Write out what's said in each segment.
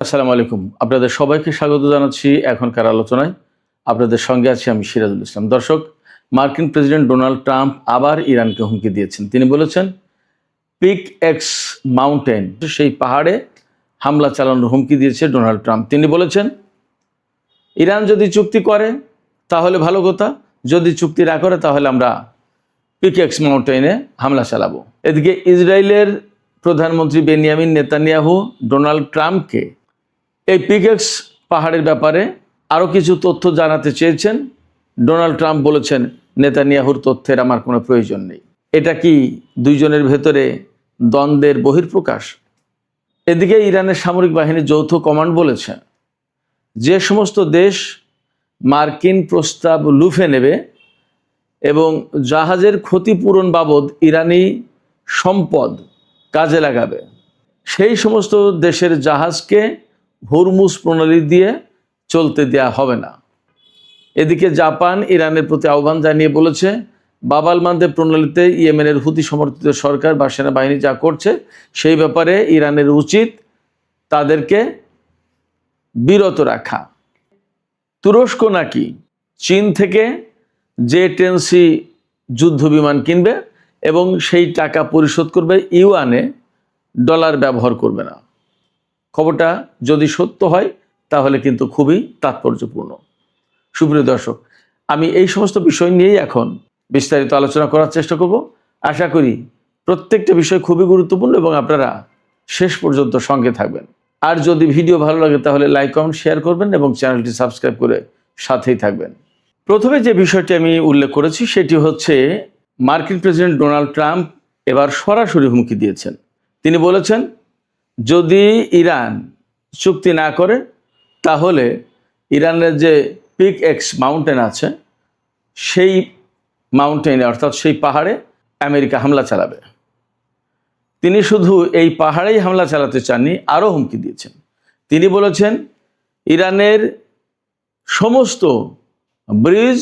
আসসালামু আলাইকুম। আপনাদের সবাইকে স্বাগত জানাচ্ছি এখনকার আলোচনায়। আপনাদের সঙ্গে আছি আমি সিরাজুল ইসলাম। দর্শক, মার্কিন প্রেসিডেন্ট ডোনাল্ড ট্রাম্প আবার ইরানকে হুমকি দিয়েছেন। তিনি বলেছেন, পিক এক্স মাউন্টেন, সেই পাহাড়ে হামলা চালানোর হুমকি দিয়েছে ডোনাল্ড ট্রাম্প। তিনি বলেছেন, ইরান যদি চুক্তি করে তাহলে ভালো কথা, যদি চুক্তি না করে তাহলে আমরা পিক এক্স মাউন্টেনে হামলা চালাবো। এদিকে ইসরায়েলের প্রধানমন্ত্রী বেনিয়ামিন নেতানিয়াহু ডোনাল্ড ট্রাম্পকে এই পিকেক্স পাহাড়ের ব্যাপারে আরও কিছু তথ্য জানাতে চেয়েছেন। ডোনাল্ড ট্রাম্প বলেছেন, নেতানিয়াহুর তথ্যের আমার কোনো প্রয়োজন নেই। এটা কি দুইজনের ভেতরে দ্বন্দ্বের বহিঃপ্রকাশ? এদিকে ইরানের সামরিক বাহিনীর যৌথ কমান্ড বলেছে, যে সমস্ত দেশ মার্কিন প্রস্তাব লুফে নেবে এবং জাহাজের ক্ষতিপূরণ বাবদ ইরানি সম্পদ কাজে লাগাবে, সেই সমস্ত দেশের জাহাজকে হরমুজ প্রণালী দিয়ে চলতে দেয়া হবে না। এদিকে জাপান ইরানের প্রতি আহ্বান জানিয়ে বলেছে, বাব আল মানদেব প্রণালীতে ইয়েমেনের হুতি সমর্থিত সরকার বা সেনাবাহিনী যা করছে সেই ব্যাপারে ইরানের উচিত তাদেরকে বিরত রাখা। তুরস্ক নাকি চীন থেকে J-10C যুদ্ধ বিমান কিনবে এবং সেই টাকা পরিশোধ করবে ইউয়ানে, ডলার ব্যবহার করবে না। খবরটা যদি সত্য হয় তাহলে কিন্তু খুবই তাৎপর্যপূর্ণ। সুপ্রিয় দর্শক, আমি এই সমস্ত বিষয় নিয়েই এখন বিস্তারিত আলোচনা করার চেষ্টা করব। আশা করি প্রত্যেকটা বিষয় খুবই গুরুত্বপূর্ণ এবং আপনারা শেষ পর্যন্ত সঙ্গে থাকবেন। আর যদি ভিডিও ভালো লাগে তাহলে লাইক, কমেন্ট, শেয়ার করবেন এবং চ্যানেলটি সাবস্ক্রাইব করে সাথেই থাকবেন। প্রথমে যে বিষয়টি আমি উল্লেখ করেছি সেটি হচ্ছে, মার্কিন প্রেসিডেন্ট ডোনাল্ড ট্রাম্প এবার সরাসরি হুমকি দিয়েছেন। তিনি বলেছেন, যদি ইরান চুক্তি না করে তাহলে ইরানের যে পিক এক্স মাউন্টেন আছে সেই মাউন্টেনে, অর্থাৎ সেই পাহাড়ে আমেরিকা হামলা চালাবে। তিনি শুধু এই পাহাড়েই হামলা চালাতে চাননি, আরও হুমকি দিয়েছেন। তিনি বলেছেন, ইরানের সমস্ত ব্রিজ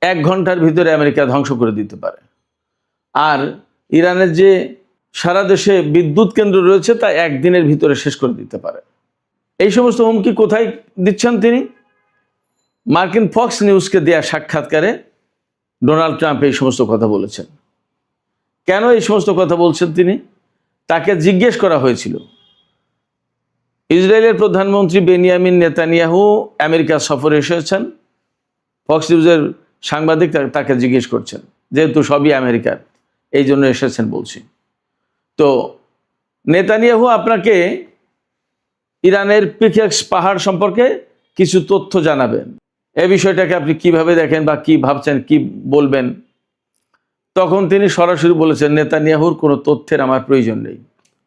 1 ঘন্টার ভিতরে আমেরিকা ধ্বংস করে দিতে পারে, আর ইরানের যে সারা দেশে বিদ্যুৎ কেন্দ্র রয়েছে তা 1 দিনের ভিতরে শেষ করে দিতে পারে। এই সমস্ত হুমকি কোথায় দিচ্ছেন তিনি? মার্কিন ফক্স নিউজকে দেয়া সাক্ষাৎকারে ডোনাল্ড ট্রাম্প এই সমস্ত কথা বলেছেন। কেন এই সমস্ত কথা বলছেন তিনি? তাকে জিজ্ঞেস করা হয়েছিল, ইসরায়েলের প্রধানমন্ত্রী বেনিয়ামিন নেতানিয়াহু আমেরিকা সফরে এসেছেন। ফক্স নিউজের সাংবাদিক তাকে জিজ্ঞেস করছেন, যেহেতু সবই আমেরিকার, এই জন্য এসেছেন বলছি। তো নেতানিয়াহু আপনাকে ইরানের পিকেক্স পাহাড় সম্পর্কে কিছু তথ্য জানাবেন, এ বিষয়টাকে আপনি কিভাবে দেখেন বা কি ভাবছেন, কি বলবেন? তখন তিনি সরাসরি বলেছেন, নেতানিয়াহুর কোনো তথ্যের আমার প্রয়োজন নেই,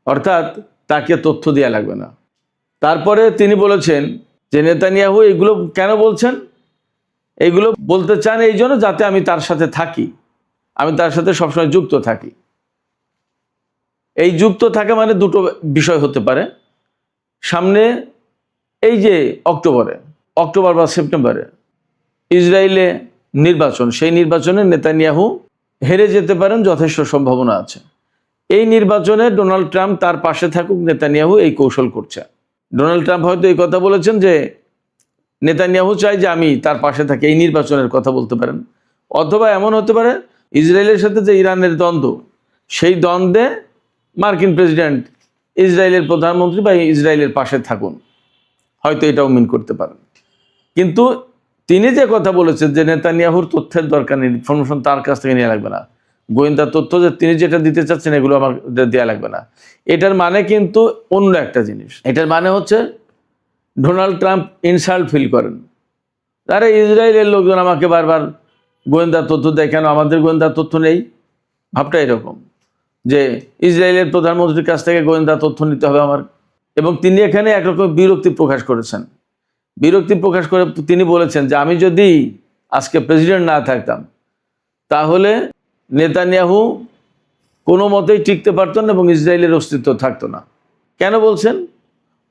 অর্থাৎ তাকে তথ্য দেওয়া লাগবে না। তারপরে তিনি বলেছেন যে নেতানিয়াহু এগুলো কেন বলছেন? এগুলো বলতে চান এই জন্য যাতে আমি তার সাথে থাকি, আমি তার সাথে সবসময় যুক্ত থাকি। এই যুক্ত থাকা মানে দুটো বিষয় হতে পারে। সামনে এই যে অক্টোবর বা সেপ্টেম্বরে ইসরায়েলে নির্বাচন, সেই নির্বাচনে নেতানিয়াহু হেরে যেতে পারেন, যথেষ্ট সম্ভাবনা আছে। এই নির্বাচনে ডোনাল্ড ট্রাম্প তার পাশে থাকুক, নেতানিয়াহু এই কৌশল করছে। ডোনাল্ড ট্রাম্প হয়তো এই কথা বলেছেন যে নেতানিয়াহু চাই যে আমি তার পাশে থাকি, এই নির্বাচনের কথা বলতে পারেন। অথবা এমন হতে পারে, ইসরায়েলের সাথে যে ইরানের দ্বন্দ্ব, সেই দ্বন্দ্বে মার্কিন প্রেসিডেন্ট ইসরায়েলের প্রধানমন্ত্রী বা ইসরায়েলের পাশে থাকুন, হয়তো এটাও মিন করতে পারেন। কিন্তু তিনি যে কথা বলেছেন যে নেতানিয়াহুর তথ্যের দরকার নেই, ইনফরমেশন তার কাছ থেকে নেওয়া লাগবে না, গোয়েন্দা তথ্য যে তিনি যেটা দিতে চাচ্ছেন এগুলো আমার দেওয়া লাগবে না, এটার মানে কিন্তু অন্য একটা জিনিস। এটার মানে হচ্ছে ডোনাল্ড ট্রাম্প ইনসাল্ট ফিল করেন, আরে ইসরায়েলের লোকজন আমাকে বারবার গোয়েন্দা তথ্য দেয়, কেন আমাদের গোয়েন্দা তথ্য নেই? ভাবটা এরকম যে ইসরায়েলের প্রধানমন্ত্রীর কাছ থেকে গোয়েন্দা তথ্য নিতে হবে আমার। এবং তিনি এখানে একরকম বিরক্তি প্রকাশ করেছেন। বিরক্তি প্রকাশ করে তিনি বলেছেন যে আমি যদি আজকে প্রেসিডেন্ট না থাকতাম তাহলে নেতানিয়াহু কোনো মতেই টিকতে পারতেন না এবং ইসরায়েলের অস্তিত্ব থাকতো না। কেন বলছেন?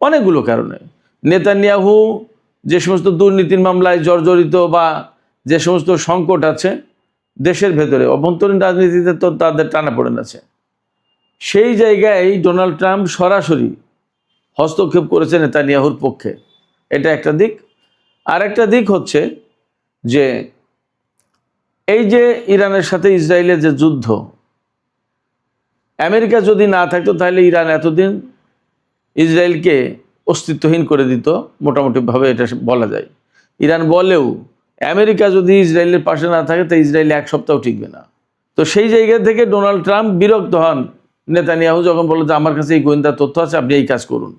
অনেকগুলো কারণে। নেতানিয়াহু যে সমস্ত দুর্নীতির মামলায় জর্জরিত বা যে সমস্ত সংকট আছে দেশের ভেতরে, অভ্যন্তরীণ রাজনীতিতে তো তাদের টানাপোড়েন আছে, সেই জায়গায় ডোনাল্ড ট্রাম্প সরাসরি হস্তক্ষেপ করেছে নেতানিয়াহুর পক্ষে, এটা একটা দিক। আর একটা দিক হচ্ছে যে এই যে ইরানের সাথে ইসরায়েলের যে যুদ্ধ, আমেরিকা যদি না থাকতো তাহলে ইরান এতদিন ইসরায়েলকে অস্তিত্বহীন করে দিত, মোটামুটিভাবে এটা বলা যায়। ইরান বলেও আমেরিকা যদি ইসরায়েলের পাশে না থাকে তো ইসরায়েল এক সপ্তাহ টিকবে না। তো সেই জায়গা থেকে ডোনাল্ড ট্রাম্প বিরক্ত হন। নেতানিয়াহু যখন বলল যে আমার কাছে এই গোয়েন্দা তথ্য আছে, আপনি এই কাজ করুন,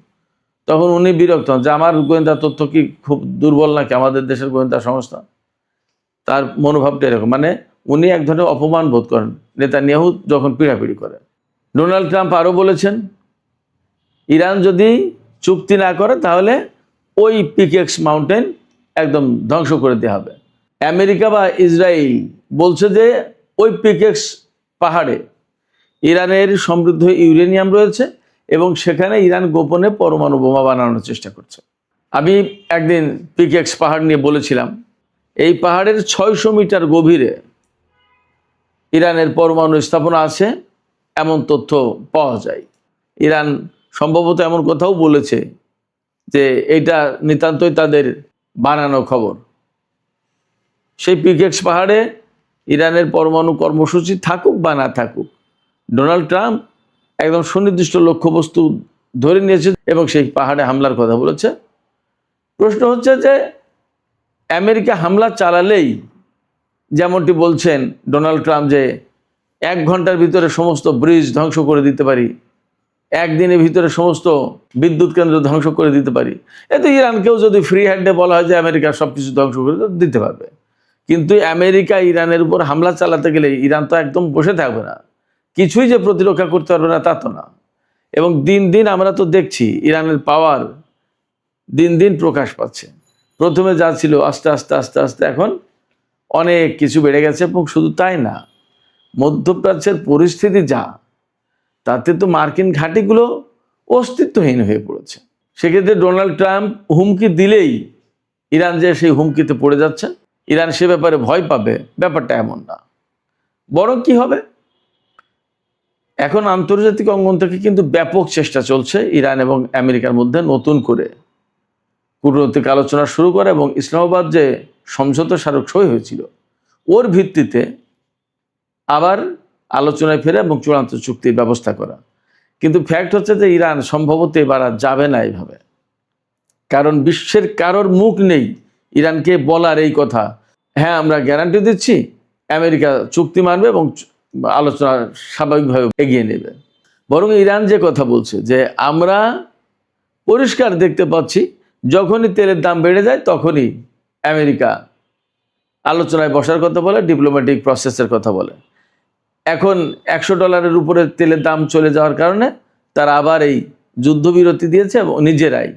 তখন উনি বিরক্ত হন যে আমার গোয়েন্দা তথ্য কি খুব দুর্বল নাকি, আমাদের দেশের গোয়েন্দা সংস্থা? তার মনোভাবটা এরকম, মানে উনি এক ধরনের অপমান বোধ করেন নেতানিয়াহু যখন পিড়াপিড়ি করে। ডোনাল্ড ট্রাম্প আরও বলেছেন ইরান যদি চুক্তি না করে তাহলে ওই পিকেক্স মাউন্টেন একদম ধ্বংস করে দেওয়া হবে। আমেরিকা বা ইসরায়েল বলছে যে ওই পিকেক্স পাহাড়ে ইরানের সমৃদ্ধ ইউরেনিয়াম রয়েছে এবং সেখানে ইরান গোপনে পরমাণু বোমা বানানোর চেষ্টা করছে। আমি একদিন পিকেক্স পাহাড় নিয়ে বলেছিলাম, এই পাহাড়ের 600 মিটার গভীরে ইরানের পরমাণু স্থাপনা আছে এমন তথ্য পাওয়া যায়। ইরান সম্ভবত এমন কথাও বলেছে যে এটা নিতান্তই তাদের বানানো খবর। সেই পিকেক্স পাহাড়ে ইরানের পরমাণু কর্মসূচি থাকুক বা না থাকুক, ডোনাল্ড ট্রাম্প একদম সুনির্দিষ্ট লক্ষ্যবস্তু ধরে নিয়েছে এবং সেই পাহাড়ে হামলার কথা বলেছে। প্রশ্ন হচ্ছে যে আমেরিকা হামলা চালালেই, যেমনটি বলছেন ডোনাল্ড ট্রাম্প, যে 1 ঘন্টার ভিতরে সমস্ত ব্রিজ ধ্বংস করে দিতে পারি, একদিনের ভিতরে সমস্ত বিদ্যুৎ কেন্দ্র ধ্বংস করে দিতে পারি, এতে ইরানকেও যদি ফ্রি হ্যান্ডে বলা হয় যে আমেরিকা সব কিছু ধ্বংস করে দিতে পারবে। কিন্তু আমেরিকা ইরানের উপর হামলা চালাতে গেলে ইরান তো একদম বসে থাকবে না, কিছুই যে প্রতিরক্ষা করতে পারবে না তা তো না। এবং দিন দিন আমরা তো দেখছি ইরানের পাওয়ার দিন দিন প্রকাশ পাচ্ছে। প্রথমে যা ছিল আস্তে আস্তে আস্তে আস্তে এখন অনেক কিছু বেড়ে গেছে। এবং শুধু তাই না, মধ্যপ্রাচ্যের পরিস্থিতি যা, তাতে তো মার্কিন ঘাঁটিগুলো অস্তিত্বহীন হয়ে পড়েছে। সেক্ষেত্রে ডোনাল্ড ট্রাম্প হুমকি দিলেই ইরান যে সেই হুমকিতে পড়ে যাচ্ছে, ইরান সে ব্যাপারে ভয় পাবে, ব্যাপারটা এমন না। বরং কি হবে, এখন আন্তর্জাতিক অঙ্গন থেকে কিন্তু ব্যাপক চেষ্টা চলছে ইরান এবং আমেরিকার মধ্যে নতুন করে কূটনৈতিক আলোচনা শুরু করা এবং ইসলামাবাদ যে সমঝোতা স্মারক সই হয়েছিল ওর ভিত্তিতে আবার আলোচনায় ফেরা এবং চূড়ান্ত চুক্তির ব্যবস্থা করা। কিন্তু ফ্যাক্ট হচ্ছে যে ইরান সম্ভবত এবার আর যাবে না এইভাবে, কারণ বিশ্বের কারোর মুখ নেই ইরানকে বলার এই কথা, হ্যাঁ আমরা গ্যারান্টি দিচ্ছি আমেরিকা চুক্তি মানবে এবং আলোচনা স্বাভাবিকভাবে এগিয়ে নেবে। বরং ইরান যে কথা বলছে যে আমরা পরিষ্কার দেখতে পাচ্ছি যখনই তেলের দাম বেড়ে যায় তখনই আমেরিকা আলোচনায় বসার কথা বলে, ডিপ্লোম্যাটিক প্রসেসের কথা বলে। এখন $100 উপরে তেলের দাম চলে যাওয়ার কারণে তারা আবার এই যুদ্ধবিরতি দিয়েছে এবং নিজেরাই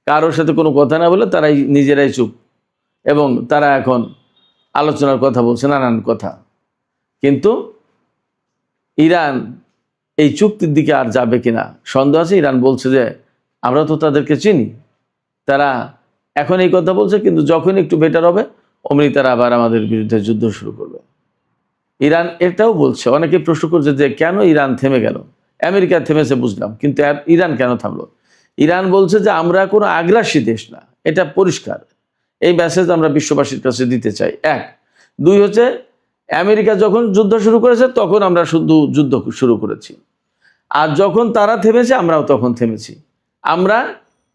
কারোর সাথে কোনো কথা না বলে তারাই নিজেরাই চুপ, এবং তারা এখন আলোচনার কথা বলছে নানান কথা। কিন্তু ইরান এই চুক্তির দিকে আর যাবে কিনা সন্দেহ আছে। ইরান বলছে যে আমরা তো তাদেরকে চিনি, তারা এখন এই কথা বলছে, কিন্তু যখন একটু বেটার হবে অমনি তারা আবার আমাদের বিরুদ্ধে যুদ্ধ শুরু করবে। ইরান এটাও বলছে, অনেকে প্রশ্ন করছে যে কেন ইরান থেমে গেল, আমেরিকা থেমেছে বুঝলাম, কিন্তু ইরান কেন থামলো? ইরান বলছে যে আমরা কোনো আগ্রাসী দেশ না, এটা পরিষ্কার। এই মেসেজ আমরা বিশ্ববাসীর কাছে দিতে চাই। 1, 2 হচ্ছে আমেরিকা যখন যুদ্ধ শুরু করেছে তখন আমরা শুধু যুদ্ধ শুরু করেছি, আর যখন তারা থেমেছে আমরাও তখন থেমেছি। আমরা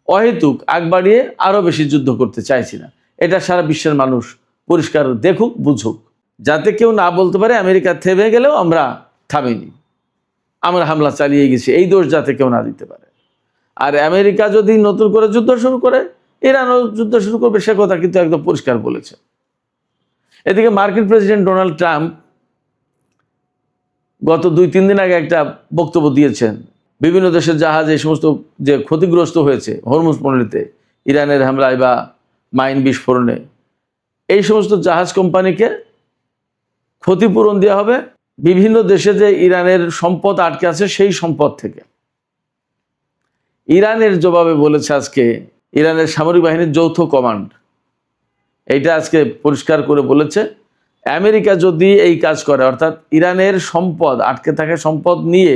অহেতুক আগ বাড়িয়ে আরও বেশি যুদ্ধ করতে চাইছি না। এটা সারা বিশ্বের মানুষ পরিষ্কার দেখুক, বুঝুক, যাতে কেউ না বলতে পারে আমেরিকা থেমে গেলেও আমরা থামিনি, আমরা হামলা চালিয়ে গেছি, এই দোষ যাতে কেউ না দিতে পারে। আর আমেরিকা যদি নতুন করে যুদ্ধ শুরু করে ইরানও যুদ্ধ শুরু করবে, সে কথা কিন্তু একদম পরিষ্কার বলেছে। এদিকে মার্কিন প্রেসিডেন্ট ডোনাল্ড ট্রাম্প গত 2-3 দিন আগে একটা বক্তব্য দিয়েছেন। বিভিন্ন দেশের জাহাজ এই সমস্ত যে ক্ষতিগ্রস্ত হয়েছে হরমুজ প্রণালীতে ইরানের হামলায় বা মাইন বিস্ফোরণে, এই সমস্ত জাহাজ কোম্পানিকে ক্ষতিপূরণ দেওয়া হবে বিভিন্ন দেশে যে ইরানের সম্পদ আটকে আছে সেই সম্পদ থেকে। ইরানের জবাবে বলেছে আজকে ইরানের সামরিক বাহিনীর যৌথ কমান্ড, এইটা আজকে পরিষ্কার করে বলেছে আমেরিকা যদি এই কাজ করে, অর্থাৎ ইরানের সম্পদ আটকে থাকা সম্পদ নিয়ে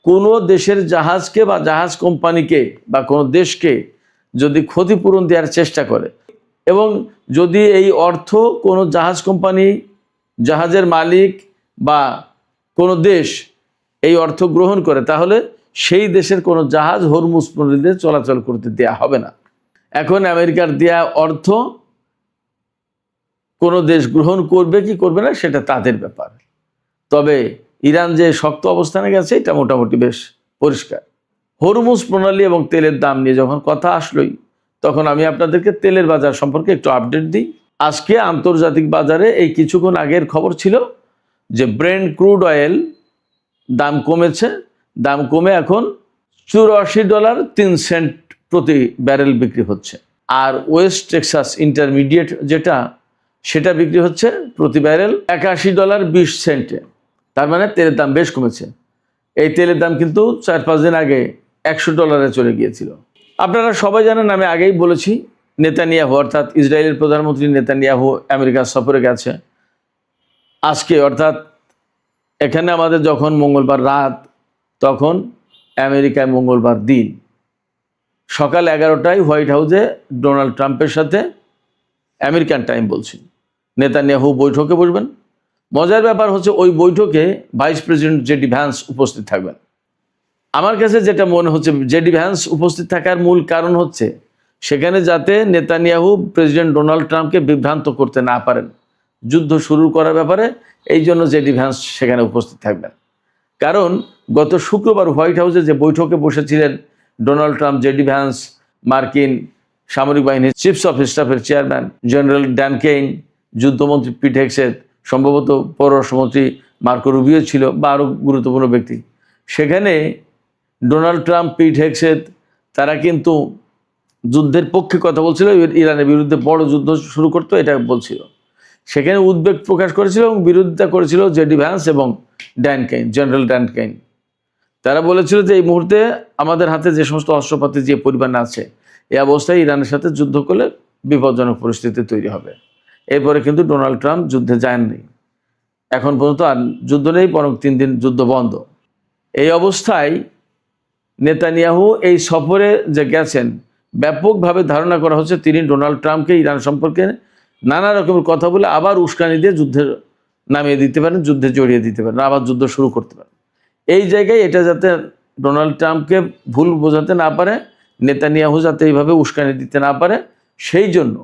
কোনো দেশের জাহাজকে বা জাহাজ কোম্পানিকে বা কোনো দেশকে যদি ক্ষতিপূরণ দেওয়ার চেষ্টা করে এবং যদি এই অর্থ কোনো জাহাজ কোম্পানি, জাহাজের মালিক বা কোনো দেশ এই অর্থ গ্রহণ করে, তাহলে সেই দেশের কোনো জাহাজ হরমুজ প্রণালীতে চলাচল করতে দেয়া হবে না। এখন আমেরিকার দেয়া অর্থ কোনো দেশ গ্রহণ করবে কি করবে না সেটা তাদের ব্যাপার। তবে ইরান যে শক্ত অবস্থানে গেছে এটা মোটামুটি বেশ পরিষ্কার। হরমুজ প্রণালী এবং তেলের দাম নিয়ে যখন কথা আসলোই, তখন আমি আপনাদেরকে তেলের বাজার সম্পর্কে একটু আপডেট দিই। আজকে আন্তর্জাতিক বাজারে এই কিছুক্ষণ আগের খবর ছিল যে ব্রেন্ট ক্রুড অয়েল দাম কমেছে, দাম কমে এখন $84.03 প্রতি ব্যারেল বিক্রি হচ্ছে। আর ওয়েস্ট টেক্সাস ইন্টারমিডিয়েট যেটা, সেটা বিক্রি হচ্ছে প্রতি ব্যারেল $81.20। তার মানে তেলের দাম বেশ কমেছে। এই তেলের দাম কিন্তু 4-5 দিন আগে $100 চলে গিয়েছিল। আপনারা সবাই জানেন, আমি আগেই বলেছি, নেতানিয়াহু অর্থাৎ ইসরায়েলের প্রধানমন্ত্রী নেতানিয়াহু আমেরিকা সফরে গেছে আজকে, অর্থাৎ এখানে আমাদের যখন মঙ্গলবার রাত, তখন আমেরিকায় মঙ্গলবার দিন সকাল 11টায় হোয়াইট হাউসে ডোনাল্ড ট্রাম্পের সাথে আমেরিকান টাইম বলছি নেতানিয়াহু বৈঠকে বসবেন। মজার ব্যাপার হচ্ছে ওই বৈঠকে ভাইস প্রেসিডেন্ট জেডি ভ্যান্স উপস্থিত থাকবেন। আমার কাছে যেটা মনে হচ্ছে, জেডি ভ্যান্স উপস্থিত থাকার মূল কারণ হচ্ছে সেখানে যাতে নেতানিয়াহু প্রেসিডেন্ট ডোনাল্ড ট্রাম্পকে বিভ্রান্ত করতে না পারেন যুদ্ধ শুরু করার ব্যাপারে, এই জন্য জেডি ভ্যান্স সেখানে উপস্থিত থাকবেন। কারণ গত শুক্রবার হোয়াইট হাউসে যে বৈঠকে বসেছিলেন ডোনাল্ড ট্রাম্প, জেডি ভ্যান্স, মার্কিন সামরিক বাহিনীর চিফস অফ স্টাফের চেয়ারম্যান জেনারেল ড্যান কেইন, যুদ্ধমন্ত্রী পিট হেগসেথ, সম্ভবত পররাষ্ট্রমন্ত্রী মার্কো রুবিও ছিল বা আরও গুরুত্বপূর্ণ ব্যক্তি। সেখানে ডোনাল্ড ট্রাম্প, পিট হেগসেথ তারা কিন্তু যুদ্ধের পক্ষে কথা বলছিল, ইরানের বিরুদ্ধে বড় যুদ্ধ শুরু করতো এটা বলছিল। সেখানে উদ্বেগ প্রকাশ করেছিল এবং বিরোধিতা করেছিল জেডি ভ্যান্স এবং Dan Kane, general Dan Kane. তারা বলেছিল যে এই মুহূর্তে আমাদের হাতে যে সমস্ত অস্ত্রপাতি যে পরিমাণ আছে, এই অবস্থায় ইরানের সাথে যুদ্ধ করলে বিপজ্জনক পরিস্থিতি তৈরি হবে। এরপরে কিন্তু ডোনাল্ড ট্রাম্প যুদ্ধে যাননি, এখন পর্যন্ত আর যুদ্ধ নেই, বরং 3 দিন যুদ্ধ বন্ধ। এই অবস্থায় নেতানিয়াহু এই সফরে যে গেছেন, ব্যাপকভাবে ধারণা করা হচ্ছে তিনি ডোনাল্ড ট্রাম্পকে ইরান সম্পর্কে নানা রকমের কথা বলে আবার উস্কানি দিয়ে যুদ্ধে নামিয়ে দিতে পারেন, যুদ্ধে জড়িয়ে দিতে পারেন, আবার যুদ্ধ শুরু করতে পারেন। এই জায়গায় এটা যাতে ডোনাল্ড ট্রাম্পকে ভুল বোঝাতে না পারে, নেতানিয়াহু যাতে এইভাবে উস্কানি দিতে না পারে, সেই জন্য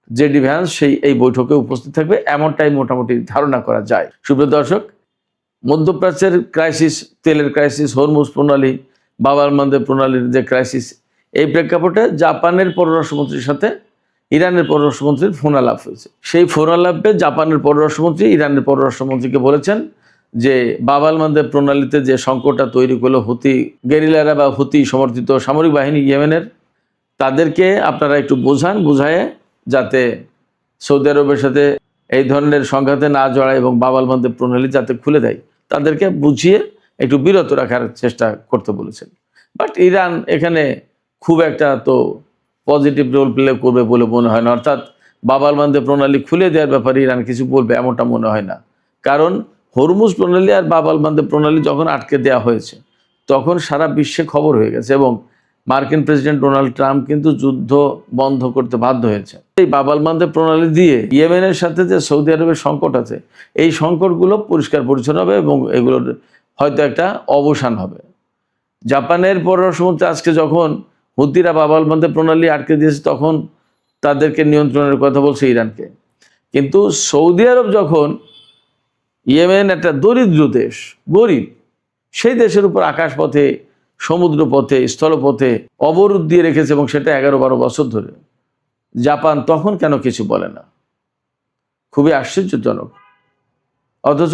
জেডি ভ্যান্স এই বৈঠকে উপস্থিত থাকবে, এমনটাই মোটামুটি ধারণা করা যায়। সুপ্রিয় দর্শক, মধ্যপ্রাচ্যের ক্রাইসিস, তেলের ক্রাইসিস, হরমুজ প্রণালী, বাব আল মানদেব প্রণালীর যে ক্রাইসিস, এই প্রেক্ষাপটে জাপানের পররাষ্ট্রমন্ত্রীর সাথে ইরানের পররাষ্ট্রমন্ত্রীর ফোন আলাপ হয়েছে। সেই ফোন আলাপে জাপানের পররাষ্ট্রমন্ত্রী ইরানের পররাষ্ট্রমন্ত্রীকে বলেছেন যে বাব আল মানদেব প্রণালীতে যে সংকটটা তৈরি করলো হুতি গেরিলারা বা হুতি সমর্থিত সামরিক বাহিনী ইয়েমেনের, তাদেরকে আপনারা একটু বুঝায় যাতে সৌদি আরবের সাথে এই ধরনের সংঘাতে না জড়ায় এবং বাব আল মানদেব প্রণালী যাতে খুলে দেয়, তাদেরকে বুঝিয়ে একটু বিরত রাখার চেষ্টা করতে বলেছেন। বাট ইরান এখানে খুব একটা তো পজিটিভ রোল প্লে করবে বলে মনে হয় না, অর্থাৎ বাব আল মানদেব প্রণালী খুলে দেওয়ার ব্যাপারে ইরান কিছু বলবে এমনটা মনে হয় না। কারণ হরমুজ প্রণালী আর বাব আল মানদেব প্রণালী যখন আটকে দেওয়া হয়েছে, তখন সারা বিশ্বে খবর হয়ে গেছে এবং মার্কিন প্রেসিডেন্ট ডোনাল্ড ট্রাম্প কিন্তু যুদ্ধ বন্ধ করতে বাধ্য হয়েছে। এই বাব আল মানদেব প্রণালী দিয়ে ইয়েমেনের সাথে যে সৌদি আরবের সংকট আছে, এই সংকটগুলো পরিষ্কার পরিচ্ছন্ন হবে এবং এগুলোর হয়তো একটা অবসান হবে। জাপানের পররাষ্ট্রমন্ত্রী আজকে যখন হুতিরা বাব আল মানদেব প্রণালী আটকে দিয়েছে, তখন তাদেরকে নিয়ন্ত্রণের কথা বলছে ইরানকে। কিন্তু সৌদি আরব যখন, ইয়েমেন একটা দরিদ্র দেশ, গরিব, সেই দেশের উপর আকাশপথে, সমুদ্রপথে, স্থলপথে অবরোধ দিয়ে রেখেছে এবং সেটা 11-12 বছর ধরে, জাপান তখন কেন কিছু বলে না? খুবই আশ্চর্যজনক। অথচ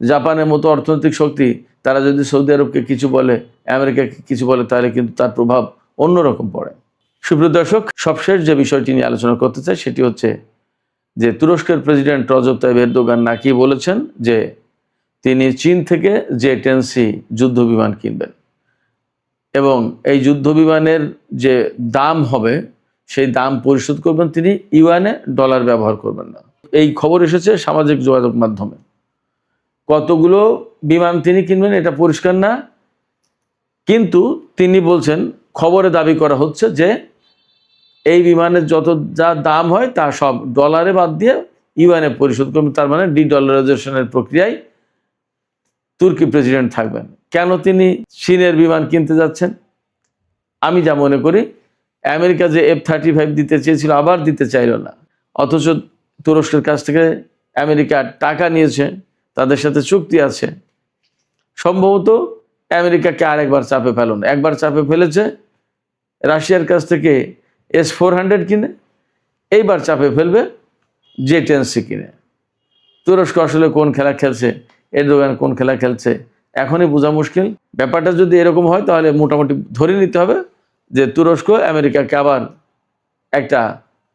জাপানের মতো অর্থনৈতিক শক্তি, তারা যদি সৌদি আরবকে কিছু বলে, আমেরিকাকে কিছু বলে, তাহলে কিন্তু তার প্রভাব অন্যরকম পড়ে। সুপ্রিয় দর্শক, সবশেষ যে বিষয়টি নিয়ে আলোচনা করতে চাই সেটি হচ্ছে যে তুরস্কের প্রেসিডেন্ট রজব তাইয়িপ এরদোগান নাকি বলেছেন যে তিনি চীন থেকে J-10C যুদ্ধ বিমান কিনবেন এবং এই যুদ্ধ বিমানের যে দাম হবে সেই দাম পরিশোধ করবেন তিনি ইউয়ানে, ডলার ব্যবহার করবেন না। এই খবর এসেছে সামাজিক যোগাযোগ মাধ্যমে। কতগুলো বিমান তিনি কিনবেন এটা পরিষ্কার না, কিন্তু তিনি বলছেন খবরে দাবি করা হচ্ছে যে এই বিমানের যত যা দাম হয় তা সব ডলারে বাদ দিয়ে ইউএনএ পরিশোধ করবেন। তার মানে ডি-ডলারাইজেশনের প্রক্রিয়ায় তুর্কি প্রেসিডেন্ট থাকবেন। কেন তিনি চীনের বিমান কিনতে যাচ্ছেন? আমি যা মনে করি, আমেরিকা যে F-35 দিতে চেয়েছিল আবার দিতে চাইল না, অথচ তুরস্কের কাছ থেকে আমেরিকা টাকা নিয়েছে, তাদের সাথে চুক্তি আছে। সম্ভবত আমেরিকাকে আরেকবার চাপে ফেলো না, একবার চাপে ফেলেছে রাশিয়ার কাছ থেকে S-400 কিনে, এইবার চাপে ফেলবে J-10C কিনে। তুরস্ক আসলে কোন খেলা খেলছে, এরদোগান কোন খেলা খেলছে এখনই বোঝা মুশকিল। ব্যাপারটা যদি এরকম হয় তাহলে মোটামুটি ধরে নিতে হবে যে তুরস্ক আমেরিকাকে আবার একটা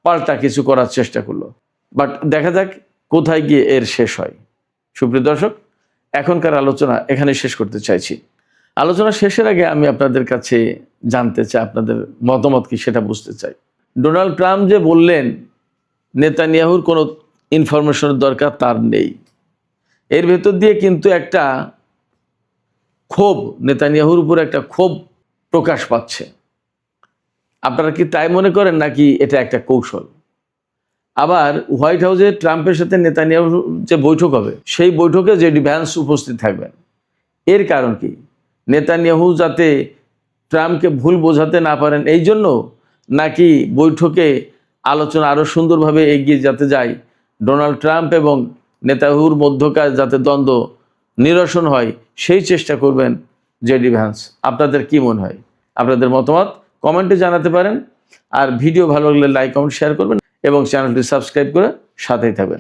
পাল্টা কিছু করার চেষ্টা করলো। বাট দেখা যাক কোথায় গিয়ে এর শেষ হয়। সুপ্রিয় দর্শক, এখনকার আলোচনা এখানে শেষ করতে চাইছি। আলোচনা শেষের আগে আমি আপনাদের কাছে জানতে চাই, আপনাদের মতামত কি সেটা বুঝতে চাই। ডোনাল্ড ট্রাম্প যে বললেন নেতানিয়াহুর কোনো ইনফরমেশনের দরকার তার নেই, এর ভেতর দিয়ে কিন্তু একটা ক্ষোভ, নেতানিয়াহুর উপর একটা ক্ষোভ প্রকাশ পাচ্ছে। আপনারা কি তাই মনে করেন নাকি এটা একটা কৌশল? আবার হোয়াইট হাউসে ট্রাম্পের সাথে নেতানিয়াহুর যে বৈঠক হবে সেই বৈঠকে জেডি ভ্যান্স উপস্থিত থাকবেন। এর কারণ কি? নেতানিয়াহু যাতে ট্রাম্পকে ভুল বোঝাতে না পারেন এই জন্য, নাকি বৈঠকে আলোচনা আরও সুন্দরভাবে এগিয়ে যেতে যায়, ডোনাল্ড ট্রাম্প এবং নেতানিয়াহুর মধ্যকার যাতে দ্বন্দ্ব নিরসন হয় সেই চেষ্টা করবেন জেডি ভ্যান্স? আপনাদের কি মনে হয়? আপনাদের মতামত কমেন্টে জানাতে পারেন। আর ভিডিও ভালো লাগলে লাইক কমেন্ট শেয়ার করবেন এবং চ্যানেলটি সাবস্ক্রাইব করে সাথেই থাকবেন।